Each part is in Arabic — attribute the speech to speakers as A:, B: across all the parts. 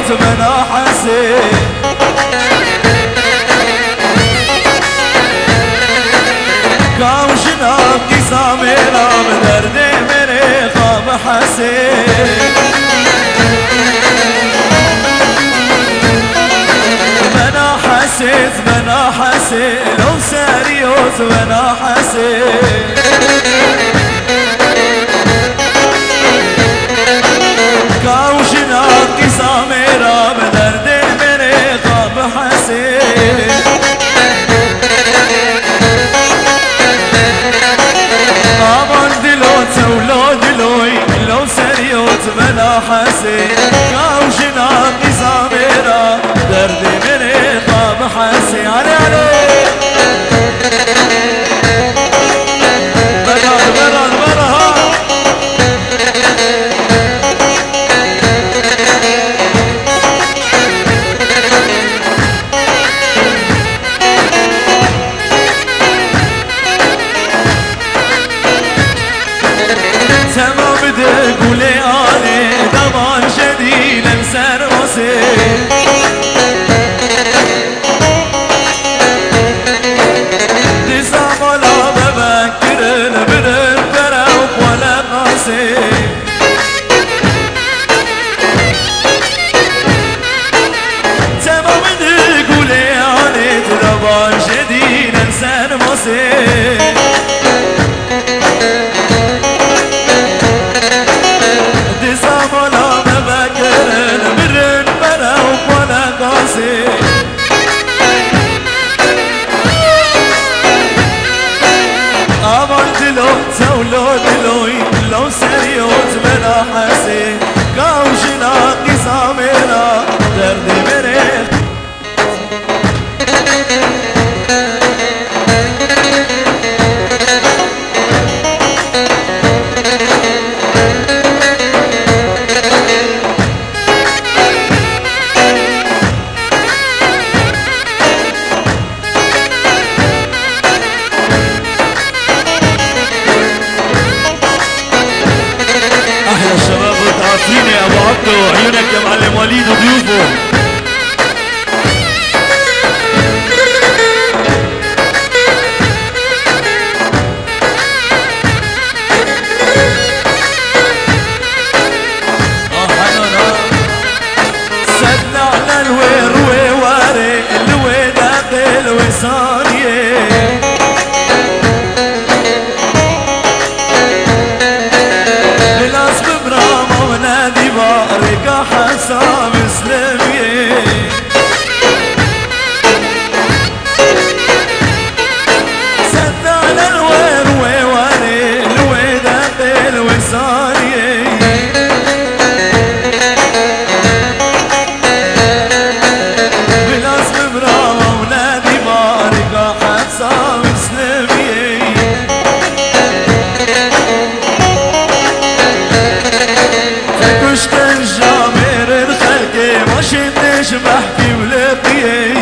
A: سريوت من حسين كاوشنا قسامنا بدرد من خاب حسين من حسين لو سريوت من حسين كاوشنا قسامنا بدرد من خاب حسين آمان دلوت ولو دلوي لو سريوت من حسين كاوشنا قسامنا درد من خاب حسين علي علي لو سريوت من حسين كاوشنا قسامنا درد مريخ يا ابو عبدو عيونك يا معلم وليد وضيوفه سدنا على الوير وواري الوي داخل وصانيه بارك حسام اسلامي سدنا الوير وواري الوي داخل وصاني بالاسم برامة ونادي بارك حسام اسلامي كشت الجامر الخلقي ما شدش بحكي ولقيي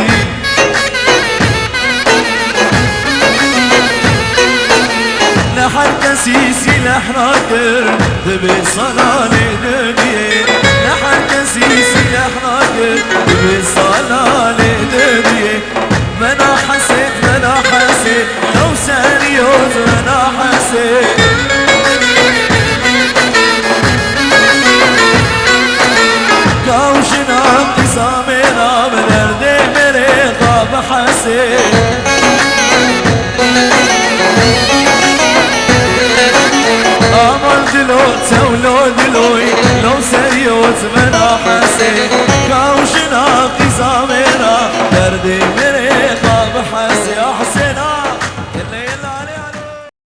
A: نحر كسيسي لحراكر دبي صلالي دبي نحر كسيسي لحراكر دبي صلالي دبي منا حسيت لو سريوت منا حسيت كاوشنا قسامنا بدرد مري خاب حسين آمال دلوت ولو دلوي لو سريوت منا حسين كاوشنا قسامنا درد